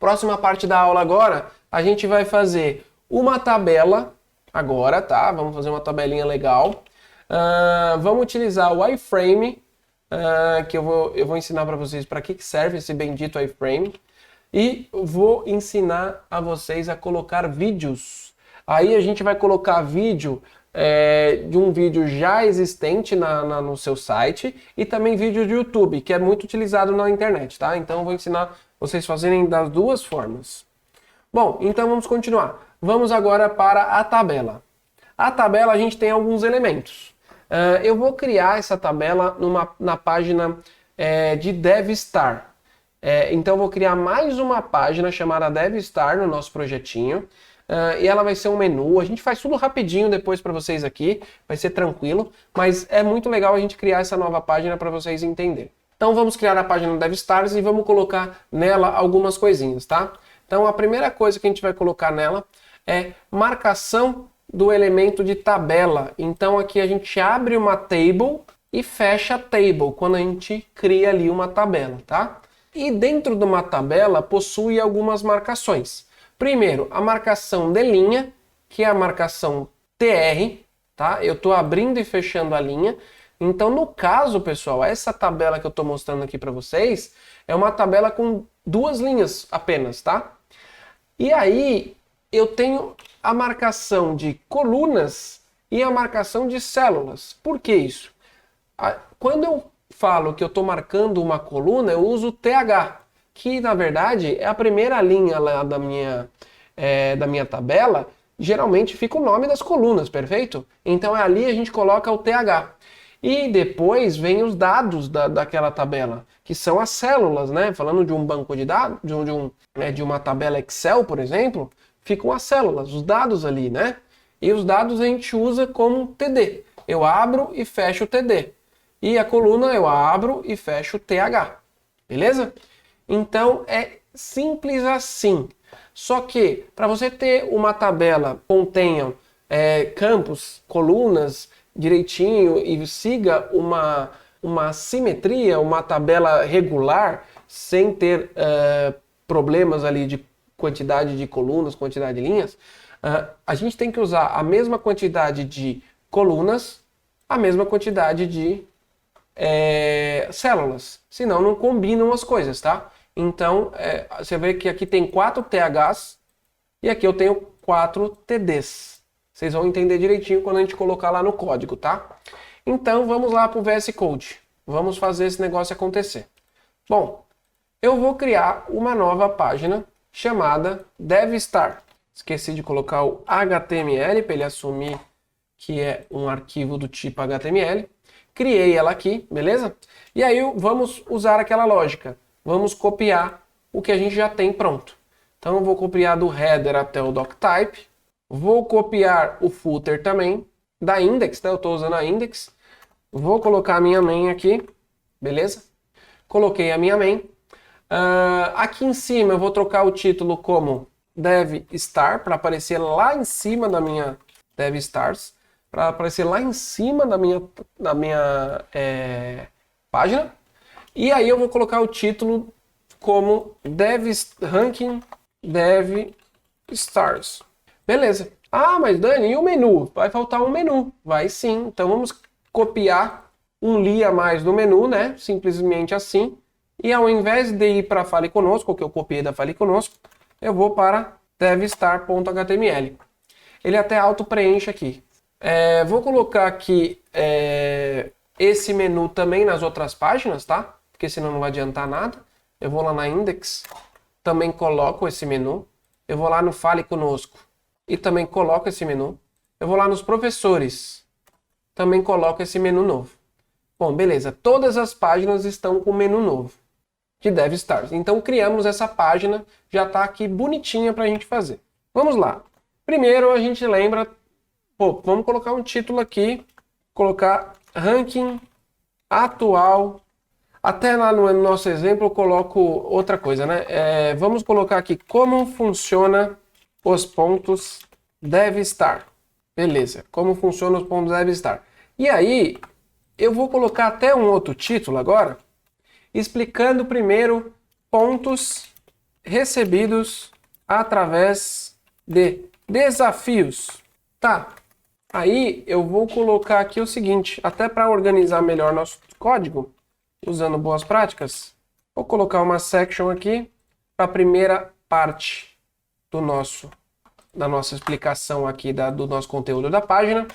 Próxima parte da aula agora, a gente vai fazer uma tabela agora, tá? Vamos fazer uma tabelinha legal. Vamos utilizar o iframe, que eu vou ensinar para vocês para que serve esse bendito iframe. E vou ensinar a vocês a colocar vídeos. Aí a gente vai colocar vídeo de um vídeo já existente no seu site e também vídeo de YouTube, que é muito utilizado na internet, tá? Então eu vou ensinar vocês fazerem das duas formas. Bom, então vamos continuar. Vamos agora para a tabela. A tabela a gente tem alguns elementos. Eu vou criar essa tabela na página de DevStar. Então eu vou criar mais uma página chamada DevStar no nosso projetinho. E ela vai ser um menu. A gente faz tudo rapidinho depois para vocês aqui. Vai ser tranquilo. Mas é muito legal a gente criar essa nova página para vocês entenderem. Então vamos criar a página DevStars e vamos colocar nela algumas coisinhas, tá? Então a primeira coisa que a gente vai colocar nela é marcação do elemento de tabela. Então aqui a gente abre uma table e fecha a table quando a gente cria ali uma tabela, tá? E dentro de uma tabela possui algumas marcações. Primeiro, a marcação de linha, que é a marcação TR, tá? Eu estou abrindo e fechando a linha. Então, no caso, pessoal, essa tabela que eu estou mostrando aqui para vocês é uma tabela com duas linhas apenas, tá? E aí, eu tenho a marcação de colunas e a marcação de células. Por que isso? Quando eu falo que eu estou marcando uma coluna, eu uso TH, que na verdade é a primeira linha lá da minha tabela. Geralmente fica o nome das colunas, perfeito? Então ali a gente coloca o TH. E depois vem os dados daquela tabela, que são as células, né? Falando de um banco de dados, de uma tabela Excel, por exemplo, ficam as células, os dados ali, né? E os dados a gente usa como TD. Eu abro e fecho o TD. E a coluna eu abro e fecho o TH. Beleza? Então é simples assim. Só que para você ter uma tabela que contenha campos, colunas direitinho e siga uma simetria, uma tabela regular, sem ter problemas ali de quantidade de colunas, quantidade de linhas, a gente tem que usar a mesma quantidade de colunas, a mesma quantidade de células, senão não combinam as coisas, tá? Então, você vê que aqui tem 4 THs e aqui eu tenho 4 TDs. Vocês vão entender direitinho quando a gente colocar lá no código, tá? Então, vamos lá para o VS Code. Vamos fazer esse negócio acontecer. Bom, eu vou criar uma nova página chamada DevStar. Esqueci de colocar o HTML para ele assumir que é um arquivo do tipo HTML. Criei ela aqui, beleza? E aí vamos usar aquela lógica. Vamos copiar o que a gente já tem pronto. Então eu vou copiar do header até o doctype. Vou copiar o footer também da index, tá? Eu estou usando a index. Vou colocar a minha main aqui, beleza? Coloquei a minha main. Aqui em cima eu vou trocar o título como DevStar para aparecer lá em cima da minha DevStars. Para aparecer lá em cima da minha página. E aí eu vou colocar o título como Ranking DevStars. Beleza. Ah, mas Dani, e o menu? Vai faltar um menu. Vai sim. Então vamos copiar um li a mais do menu, né? Simplesmente assim. E ao invés de ir para Fale Conosco, que eu copiei da Fale Conosco, eu vou para devstar.html. Ele até auto-preenche aqui. Vou colocar aqui esse menu também nas outras páginas, tá? Porque senão não vai adiantar nada. Eu vou lá na index, também coloco esse menu. Eu vou lá no Fale Conosco e também coloco esse menu. Eu vou lá nos professores, também coloco esse menu novo. Bom, beleza. Todas as páginas estão com menu novo de DevStars. Então criamos essa página, já está aqui bonitinha para a gente fazer. Vamos lá. Primeiro a gente lembra, vamos colocar um título aqui, colocar ranking atual. Até lá no nosso exemplo eu coloco outra coisa, né? Vamos colocar aqui como funciona os pontos DevStar. Beleza, como funciona os pontos DevStar. E aí, eu vou colocar até um outro título agora, explicando primeiro pontos recebidos através de desafios. Tá, aí eu vou colocar aqui o seguinte, até para organizar melhor nosso código, usando boas práticas, vou colocar uma section aqui para a primeira parte da nossa explicação aqui do nosso conteúdo da página.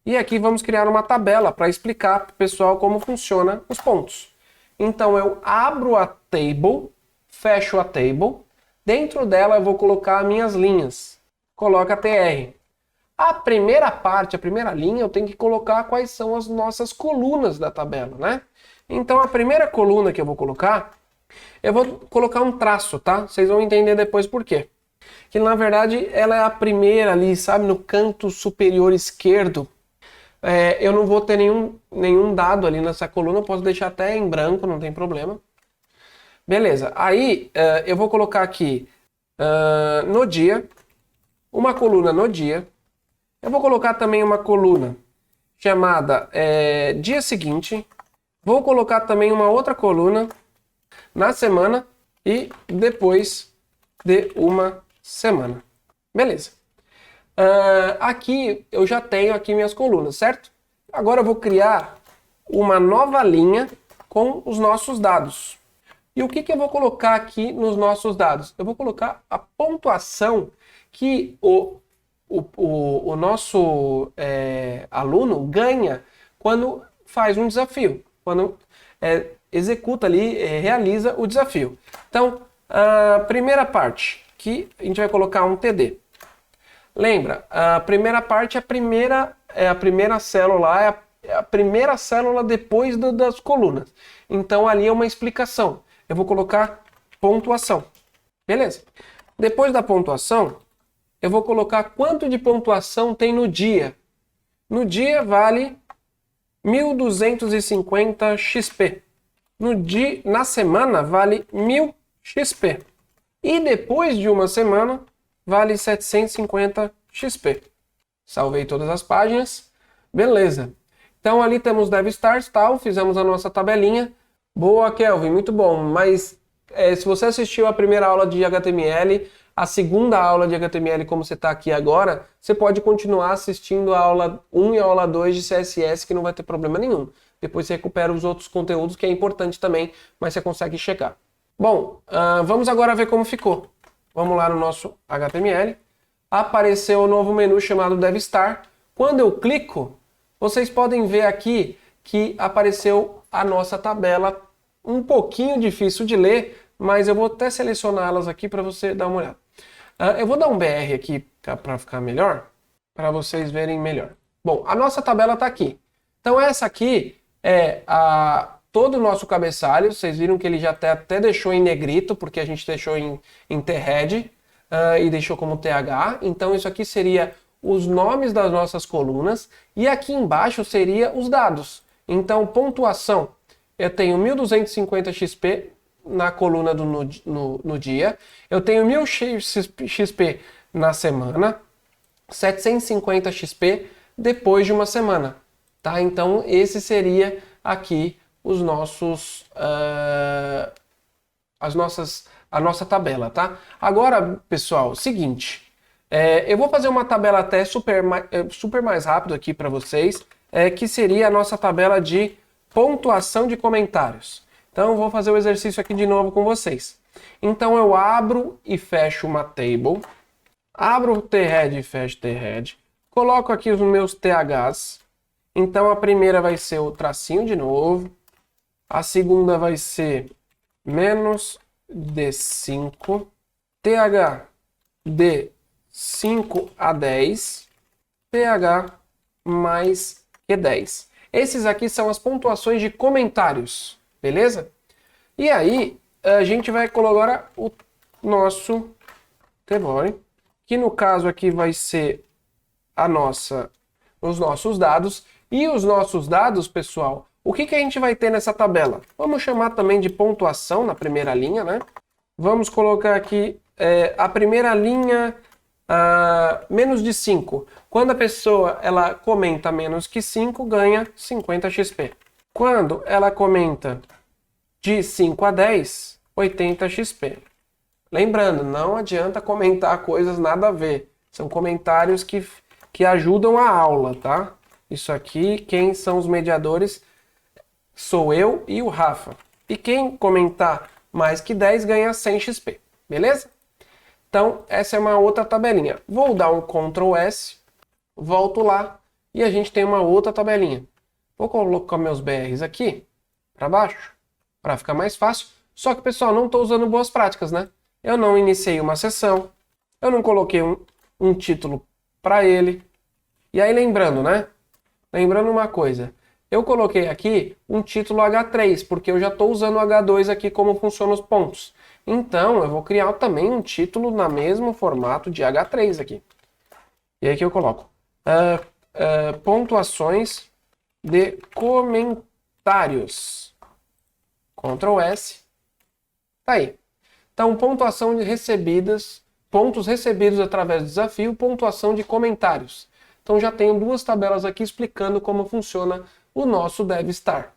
E aqui vamos criar uma tabela para explicar para o pessoal como funciona os pontos. Então eu abro a table, fecho a table, dentro dela eu vou colocar minhas linhas. Coloca tr. A primeira parte, a primeira linha, eu tenho que colocar quais são as nossas colunas da tabela, né? Então a primeira coluna que eu vou colocar um traço, tá? Vocês vão entender depois por quê. Que na verdade ela é a primeira ali, sabe, no canto superior esquerdo. Eu não vou ter nenhum dado ali nessa coluna, eu posso deixar até em branco, não tem problema. Beleza, aí eu vou colocar aqui no dia, uma coluna no dia. Eu vou colocar também uma coluna chamada dia seguinte. Vou colocar também uma outra coluna na semana e depois de uma semana. Beleza. Aqui eu já tenho aqui minhas colunas, certo? Agora eu vou criar uma nova linha com os nossos dados. E o que eu vou colocar aqui nos nossos dados? Eu vou colocar a pontuação que o nosso aluno ganha quando faz um desafio, quando executa ali, realiza o desafio. Então, a primeira parte, que a gente vai colocar um TD. Lembra, a primeira parte é a primeira célula, é a primeira célula depois das colunas. Então, ali é uma explicação. Eu vou colocar pontuação. Beleza. Depois da pontuação, eu vou colocar quanto de pontuação tem no dia. No dia vale 1.250 XP. Na semana vale 1.000 XP. E depois de uma semana vale 750 XP. Salvei todas as páginas. Beleza. Então ali temos DevStars, tal, fizemos a nossa tabelinha. Boa, Kelvin, muito bom. Mas se você assistiu a primeira aula de HTML, a segunda aula de HTML, como você está aqui agora, você pode continuar assistindo a aula 1 e a aula 2 de CSS, que não vai ter problema nenhum. Depois você recupera os outros conteúdos, que é importante também, mas você consegue checar. Bom, vamos agora ver como ficou. Vamos lá no nosso HTML. Apareceu o novo menu chamado DevStar. Quando eu clico, vocês podem ver aqui que apareceu a nossa tabela. Um pouquinho difícil de ler, mas eu vou até selecioná-las aqui para você dar uma olhada. Eu vou dar um BR aqui para ficar melhor, para vocês verem melhor. Bom, a nossa tabela está aqui. Então essa aqui é todo o nosso cabeçalho. Vocês viram que ele já até deixou em negrito, porque a gente deixou em THEAD e deixou como TH. Então isso aqui seria os nomes das nossas colunas e aqui embaixo seria os dados. Então pontuação, eu tenho 1.250 XP na coluna no dia, eu tenho 1.000 XP na semana, 750 XP depois de uma semana, tá? Então esse seria aqui os nossos a nossa tabela, tá? Agora, pessoal, seguinte, eu vou fazer uma tabela até super mais rápido aqui para vocês, que seria a nossa tabela de pontuação de comentários. Então eu vou fazer o exercício aqui de novo com vocês. Então eu abro e fecho uma table, abro o thead e fecho thead, coloco aqui os meus THs. Então a primeira vai ser o tracinho de novo, a segunda vai ser menos D5, TH de 5 a 10, TH mais Q10. Esses aqui são as pontuações de comentários, beleza? E aí, a gente vai colocar o nosso table, que no caso aqui vai ser os nossos dados. E os nossos dados, pessoal, o que a gente vai ter nessa tabela? Vamos chamar também de pontuação na primeira linha, né? Vamos colocar aqui a primeira linha, menos de 5. Quando a pessoa ela comenta menos que 5, ganha 50 XP. Quando ela comenta de 5 a 10, 80 XP. Lembrando, não adianta comentar coisas nada a ver. São comentários que ajudam a aula, tá? Isso aqui, quem são os mediadores? Sou eu e o Rafa. E quem comentar mais que 10 ganha 100 XP, beleza? Então, essa é uma outra tabelinha. Vou dar um Ctrl S, volto lá e a gente tem uma outra tabelinha. Vou colocar meus BRs aqui para baixo, para ficar mais fácil. Só que, pessoal, não estou usando boas práticas, né? Eu não iniciei uma sessão, eu não coloquei um título para ele. E aí, lembrando, né? Lembrando uma coisa, eu coloquei aqui um título H3, porque eu já estou usando o H2 aqui como funcionam os pontos. Então, eu vou criar também um título no mesmo formato de H3 aqui. E aí que eu coloco pontuações de comentários. Ctrl S. Tá aí. Então, pontuação de recebidas, pontos recebidos através do desafio, pontuação de comentários. Então, já tenho duas tabelas aqui explicando como funciona o nosso DevStar.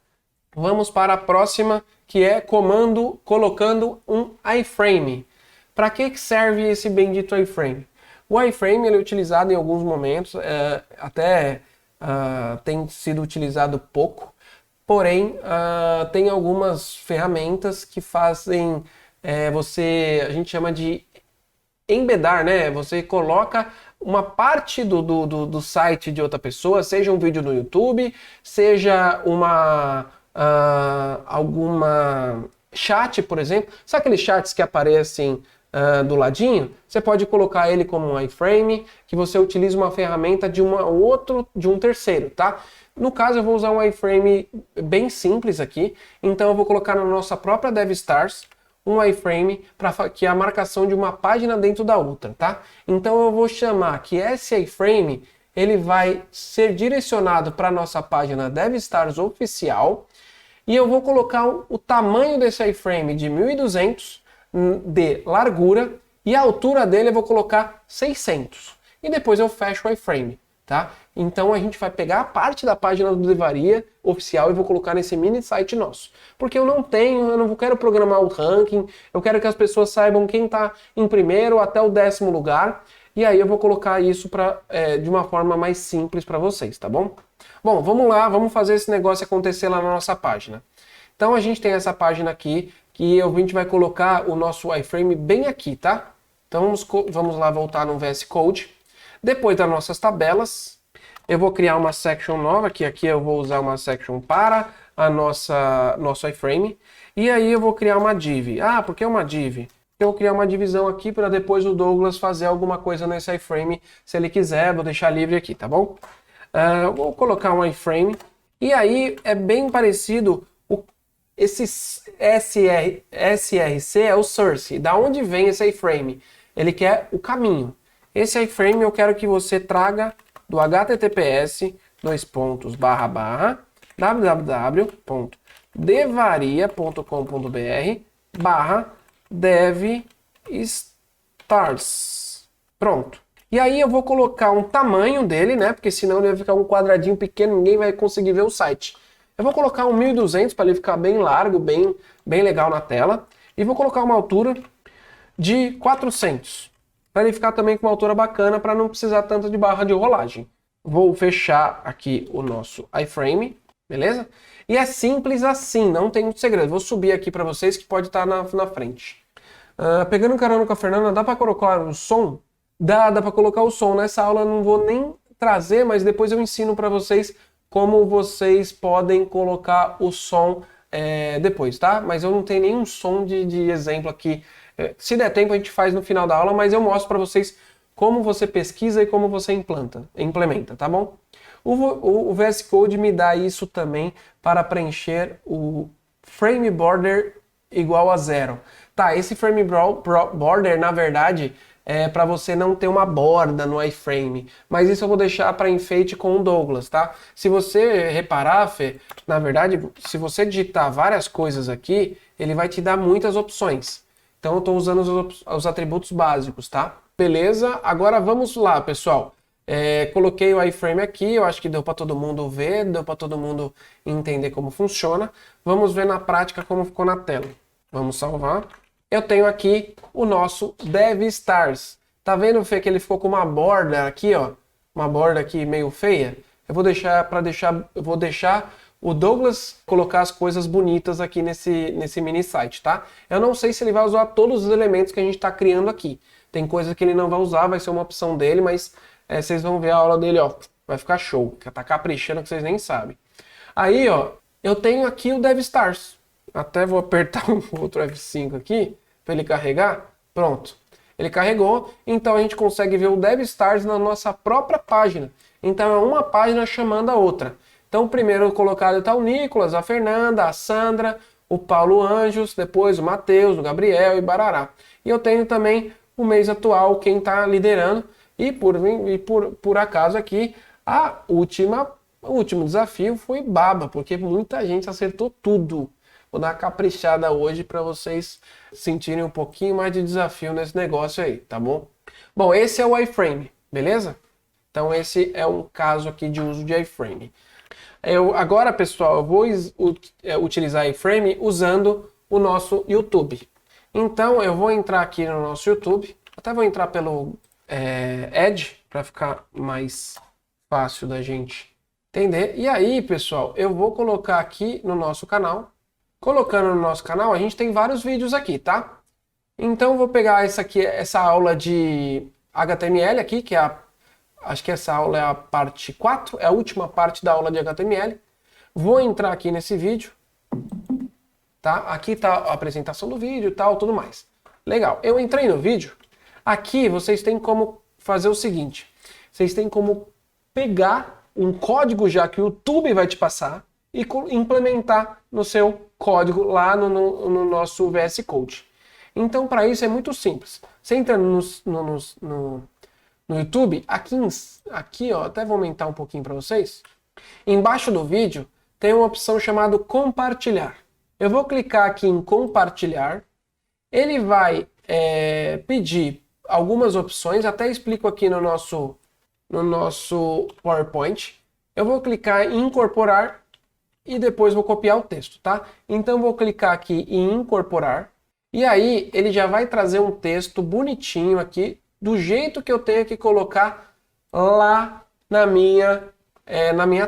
Vamos para a próxima, que é comando colocando um iframe. Para que serve esse bendito iframe? O iframe ele é utilizado em alguns momentos, tem sido utilizado pouco, porém tem algumas ferramentas que fazem a gente chama de embedar, né? Você coloca uma parte do site de outra pessoa, seja um vídeo no YouTube, seja alguma chat, por exemplo. Sabe aqueles chats que aparecem do ladinho? Você pode colocar ele como um iframe, que você utiliza uma ferramenta de um terceiro, tá? No caso, eu vou usar um iframe bem simples aqui, então eu vou colocar na nossa própria DevStars um iframe que é a marcação de uma página dentro da outra, tá? Então eu vou chamar que esse iframe ele vai ser direcionado para a nossa página DevStars oficial e eu vou colocar o tamanho desse iframe de 1200 de largura e a altura dele eu vou colocar 600 e depois eu fecho o iframe, tá? Então a gente vai pegar a parte da página do Devaria oficial e vou colocar nesse mini site nosso. Porque eu não quero programar o ranking, eu quero que as pessoas saibam quem está em primeiro até o 10º lugar. E aí eu vou colocar isso de uma forma mais simples para vocês, tá bom? Bom, vamos lá, vamos fazer esse negócio acontecer lá na nossa página. Então a gente tem essa página aqui, que a gente vai colocar o nosso iframe bem aqui, tá? Então vamos lá voltar no VS Code. Depois das nossas tabelas, eu vou criar uma section nova, que aqui eu vou usar uma section para nosso iframe. E aí eu vou criar uma div. Ah, por que uma div? Eu vou criar uma divisão aqui para depois o Douglas fazer alguma coisa nesse iframe, se ele quiser, vou deixar livre aqui, tá bom? Vou colocar um iframe. E aí é bem parecido, esse SRC é o source. Da onde vem esse iframe? Ele quer o caminho. Esse iframe eu quero que você traga do https www.devstars. Pronto. E aí eu vou colocar um tamanho dele, né? Porque senão ele vai ficar um quadradinho pequeno, ninguém vai conseguir ver o site. Eu vou colocar um 1200 para ele ficar bem largo, bem legal na tela. E vou colocar uma altura de 400. Para ele ficar também com uma altura bacana, para não precisar tanto de barra de rolagem. Vou fechar aqui o nosso iframe, beleza? E é simples assim, não tem muito segredo. Vou subir aqui para vocês que pode estar na frente. Pegando carona com a Fernanda, dá para colocar o som? Dá para colocar o som. Nessa aula eu não vou nem trazer, mas depois eu ensino para vocês como vocês podem colocar o som depois, tá? Mas eu não tenho nenhum som de exemplo aqui. Se der tempo a gente faz no final da aula, mas eu mostro para vocês como você pesquisa e como você implementa, tá bom? O VS Code me dá isso também para preencher o frame border igual a 0. Tá, esse frame border, na verdade, é para você não ter uma borda no iframe, mas isso eu vou deixar para enfeite com o Douglas, tá? Se você reparar, Fê, na verdade, se você digitar várias coisas aqui, ele vai te dar muitas opções. Então eu estou usando os atributos básicos, tá? Beleza? Agora vamos lá, pessoal. Coloquei o iframe aqui, eu acho que deu para todo mundo ver, deu para todo mundo entender como funciona. Vamos ver na prática como ficou na tela. Vamos salvar. eu tenho aqui o nosso DevStars. Tá vendo, Fê, que ele ficou com uma borda aqui, ó, uma borda aqui meio feia? Eu vou deixar o Douglas colocar as coisas bonitas aqui nesse mini site, tá? Eu não sei se ele vai usar todos os elementos que a gente está criando aqui. Tem coisa que ele não vai usar, vai ser uma opção dele, mas vocês vão ver a aula dele, ó, vai ficar show. Tá caprichando que vocês nem sabem. Aí, ó, eu tenho aqui o DevStars. Até vou apertar um outro F5 aqui para ele carregar. Pronto. Ele carregou, então a gente consegue ver o DevStars na nossa própria página. Então é uma página chamando a outra. Então o primeiro colocado está o Nicolas, a Fernanda, a Sandra, o Paulo Anjos, depois o Matheus, o Gabriel e Barará. E eu tenho também o mês atual, quem está liderando. E por acaso aqui, o último desafio foi baba, porque muita gente acertou tudo. Vou dar uma caprichada hoje para vocês sentirem um pouquinho mais de desafio nesse negócio aí, tá bom? Bom, esse é o iframe, beleza? Então esse é um caso aqui de uso de iframe. Agora, pessoal, eu vou utilizar iframe usando o nosso YouTube. Então eu vou entrar aqui no nosso YouTube, até vou entrar pelo Edge para ficar mais fácil da gente entender. E aí, pessoal, eu vou colocar aqui no nosso canal. Colocando no nosso canal, a gente tem vários vídeos aqui, tá? Então, eu vou pegar essa aula de HTML aqui, acho que essa aula é a parte 4, é a última parte da aula de HTML. Vou entrar aqui nesse vídeo, tá? Aqui tá a apresentação do vídeo e tal, tudo mais. Legal, eu entrei no vídeo. Aqui vocês têm como fazer o seguinte. Vocês têm como pegar um código já que o YouTube vai te passar e implementar no seu código lá no nosso VS Code. Então, para isso é muito simples. Você entra no YouTube, aqui ó, até vou aumentar um pouquinho para vocês. Embaixo do vídeo tem uma opção chamada compartilhar. Eu vou clicar aqui em compartilhar. Ele vai pedir algumas opções, até explico aqui no nosso PowerPoint. Eu vou clicar em incorporar e depois vou copiar o texto, tá? Então vou clicar aqui em incorporar e aí ele já vai trazer um texto bonitinho aqui do jeito que eu tenho que colocar lá na minha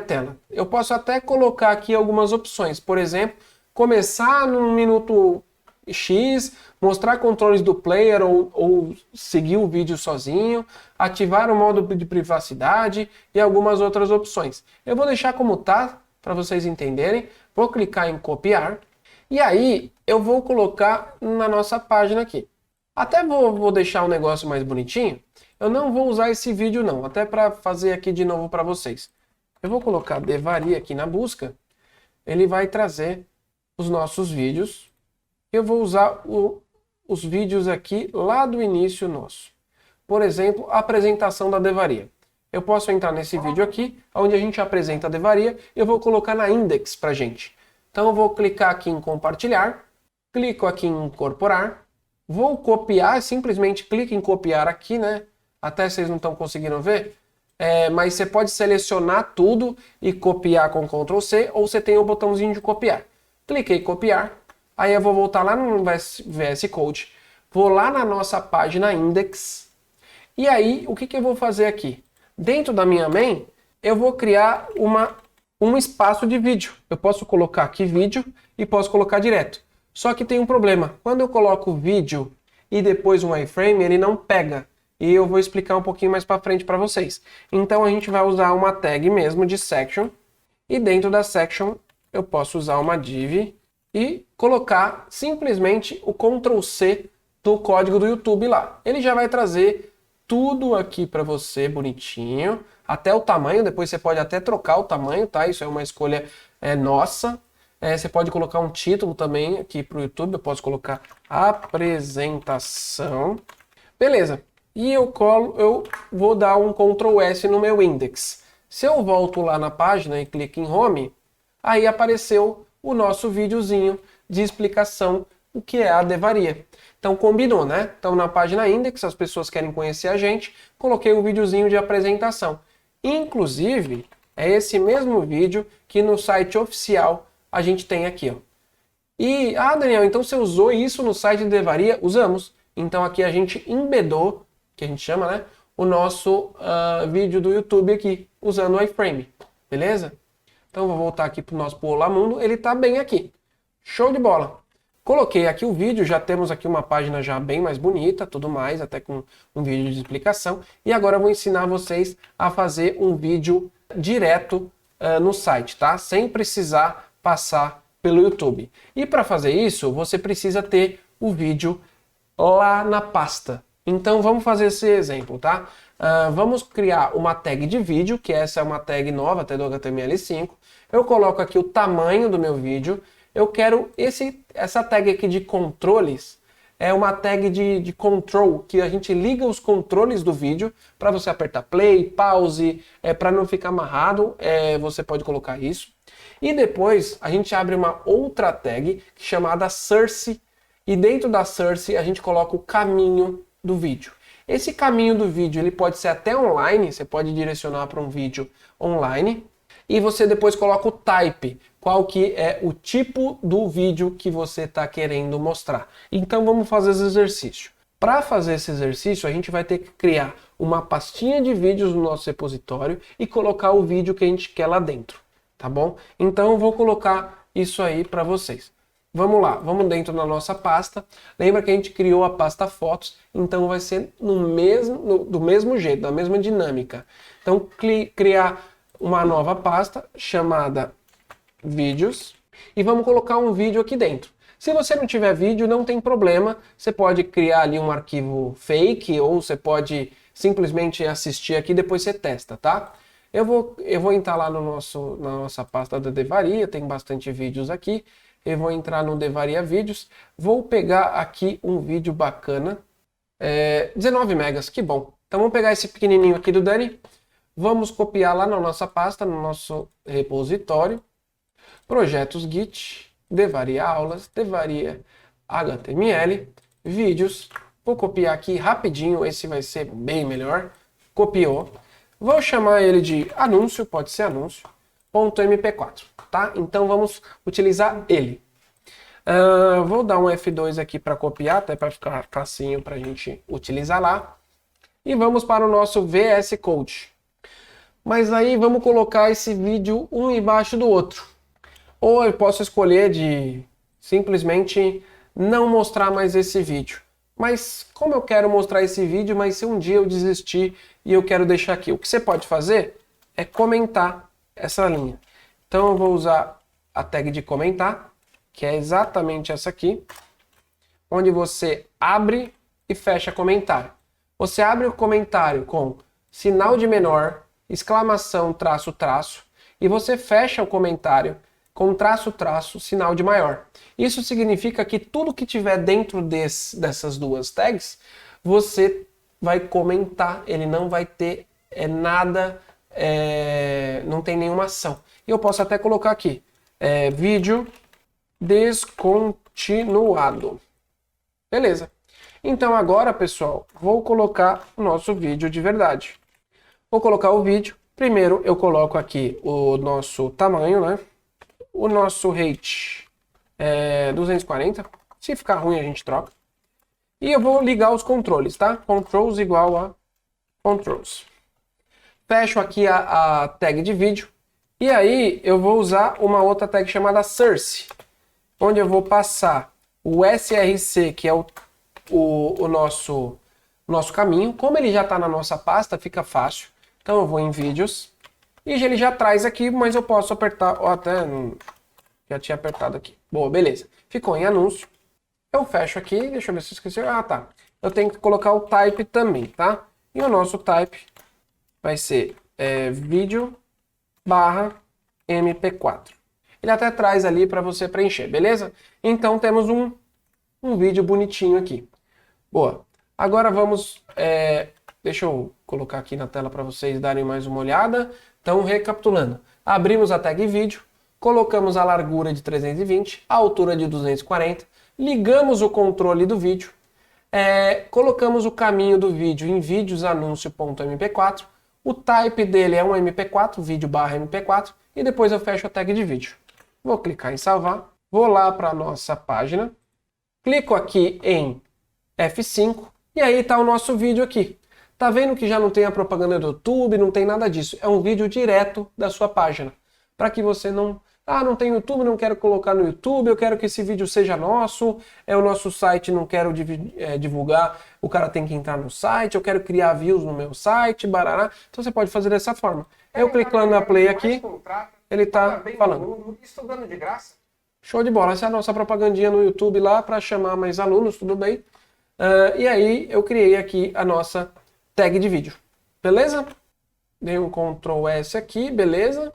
tela. Eu posso até colocar aqui algumas opções, por exemplo, começar no minuto X, mostrar controles do player ou seguir o vídeo sozinho, ativar o modo de privacidade e algumas outras opções. Eu vou deixar como tá, para vocês entenderem. Vou clicar em copiar e aí eu vou colocar na nossa página aqui. Até vou deixar um negócio mais bonitinho. Eu não vou usar esse vídeo não, até para fazer aqui de novo para vocês. Eu vou colocar Devaria aqui na busca. Ele vai trazer os nossos vídeos. Eu vou usar os vídeos aqui lá do início nosso. Por exemplo, a apresentação da Devaria. Eu posso entrar nesse vídeo aqui, onde a gente apresenta a Devaria, e eu vou colocar na index pra gente. Então eu vou clicar aqui em compartilhar, clico aqui em incorporar, vou copiar, simplesmente clico em copiar aqui, né? Até vocês não estão conseguindo ver, mas você pode selecionar tudo e copiar com Ctrl C, ou você tem o botãozinho de copiar. Cliquei em copiar, aí eu vou voltar lá no VS Code, vou lá na nossa página index, e aí o que eu vou fazer aqui? Dentro da minha main, eu vou criar um espaço de vídeo. Eu posso colocar aqui vídeo e posso colocar direto. Só que tem um problema. Quando eu coloco vídeo e depois um iframe, ele não pega. E eu vou explicar um pouquinho mais para frente para vocês. Então a gente vai usar uma tag mesmo de section. E dentro da section eu posso usar uma div e colocar simplesmente o Ctrl C do código do YouTube lá. Ele já vai trazer tudo aqui para você bonitinho, até o tamanho, depois você pode até trocar o tamanho, tá? Isso é uma escolha nossa. Você pode colocar um título também aqui para o YouTube, eu posso colocar apresentação. Beleza, e eu vou dar um Ctrl S no meu index. Se eu volto lá na página e clico em Home, aí apareceu o nosso videozinho de explicação o que é a Devaria. Então combinou, né? Então na página index, as pessoas querem conhecer a gente, coloquei um videozinho de apresentação. Inclusive, é esse mesmo vídeo que no site oficial a gente tem aqui, ó. E, Daniel, então você usou isso no site de Devaria? Usamos. Então aqui a gente embedou, que a gente chama, né, o nosso vídeo do YouTube aqui, usando o iframe, beleza? Então vou voltar aqui para o nosso Olá Mundo, ele está bem aqui. Show de bola! Coloquei aqui o vídeo, já temos aqui uma página já bem mais bonita, tudo mais, até com um vídeo de explicação. E agora eu vou ensinar vocês a fazer um vídeo direto no site, tá? Sem precisar passar pelo YouTube. E para fazer isso, você precisa ter o vídeo lá na pasta. Então vamos fazer esse exemplo, tá? Vamos criar uma tag de vídeo, que essa é uma tag nova, até do HTML5. Eu coloco aqui o tamanho do meu vídeo. Eu quero essa tag aqui de controles, é uma tag de control, que a gente liga os controles do vídeo para você apertar play, pause, para não ficar amarrado, você pode colocar isso. E depois a gente abre uma outra tag chamada source, e dentro da source a gente coloca o caminho do vídeo. Esse caminho do vídeo ele pode ser até online, você pode direcionar para um vídeo online, e você depois coloca o type, qual que é o tipo do vídeo que você está querendo mostrar. Então vamos fazer esse exercício. Para fazer esse exercício, a gente vai ter que criar uma pastinha de vídeos no nosso repositório e colocar o vídeo que a gente quer lá dentro, tá bom? Então eu vou colocar isso aí para vocês. Vamos lá, vamos dentro da nossa pasta. Lembra que a gente criou a pasta fotos, então vai ser do mesmo jeito, da mesma dinâmica. Então criar uma nova pasta chamada vídeos e vamos colocar um vídeo aqui dentro. Se você não tiver vídeo, não tem problema, você pode criar ali um arquivo fake ou você pode simplesmente assistir aqui e depois você testa, tá? Eu vou entrar lá na nossa pasta da Devaria, tem bastante vídeos aqui. Eu vou entrar no Devaria Vídeos, vou pegar aqui um vídeo bacana, 19 megas, que bom. Então vamos pegar esse pequenininho aqui do Dani, vamos copiar lá na nossa pasta, no nosso repositório, projetos Git, Devaria Aulas, Devaria HTML, vídeos, vou copiar aqui rapidinho, esse vai ser bem melhor, copiou, vou chamar ele de anúncio, pode ser anúncio, .mp4, tá? Então vamos utilizar ele. Vou dar um F2 aqui para copiar, até para ficar facinho para a gente utilizar lá. E vamos para o nosso VS Code. Mas aí vamos colocar esse vídeo um embaixo do outro. Ou eu posso escolher de simplesmente não mostrar mais esse vídeo. Mas como eu quero mostrar esse vídeo, mas se um dia eu desistir e eu quero deixar aqui, o que você pode fazer é comentar essa linha. Então eu vou usar a tag de comentar, que é exatamente essa aqui, onde você abre e fecha comentário. Você abre o comentário com sinal de menor, exclamação, traço, traço, e você fecha o comentário com traço, traço, sinal de maior. Isso significa que tudo que tiver dentro dessas duas tags, você vai comentar, ele não vai ter nada, não tem nenhuma ação. E eu posso até colocar aqui, vídeo descontinuado. Beleza. Então agora, pessoal, vou colocar o nosso vídeo de verdade. Vou colocar o vídeo. Primeiro eu coloco aqui o nosso tamanho, né? O nosso rate é 240. Se ficar ruim a gente troca. E eu vou ligar os controles, tá? Controls igual a controls. Fecho aqui a tag de vídeo. E aí eu vou usar uma outra tag chamada source, onde eu vou passar o src, que é o nosso caminho. Como ele já está na nossa pasta, fica fácil. Então eu vou em vídeos e ele já traz aqui, mas eu posso apertar, ou até já tinha apertado aqui. Boa, beleza. Ficou em anúncio. Eu fecho aqui, deixa eu ver se eu esqueci. Ah, tá. Eu tenho que colocar o type também, tá? E o nosso type vai ser vídeo /mp4. Ele até traz ali para você preencher, beleza? Então temos um vídeo bonitinho aqui. Boa. Agora vamos... deixa eu colocar aqui na tela para vocês darem mais uma olhada. Então, recapitulando. Abrimos a tag vídeo, colocamos a largura de 320, a altura de 240, ligamos o controle do vídeo, colocamos o caminho do vídeo em vídeos anúncio.mp4, o type dele é um mp4, vídeo /mp4, e depois eu fecho a tag de vídeo. Vou clicar em salvar. vou lá para a nossa página, clico aqui em F5 e aí está o nosso vídeo aqui. Tá vendo que já não tem a propaganda do YouTube, não tem nada disso. É um vídeo direto da sua página. Para que você não... Ah, não tem YouTube, não quero colocar no YouTube, eu quero que esse vídeo seja nosso, é o nosso site, não quero divulgar, o cara tem que entrar no site, eu quero criar views no meu site, barará. Então você pode fazer dessa forma. Eu clicando na play aqui, ele tá falando. Estudando de graça. Show de bola, essa é a nossa propagandinha no YouTube lá para chamar mais alunos, tudo bem? E aí eu criei aqui a nossa tag de vídeo, beleza? Dei um Ctrl S aqui, beleza?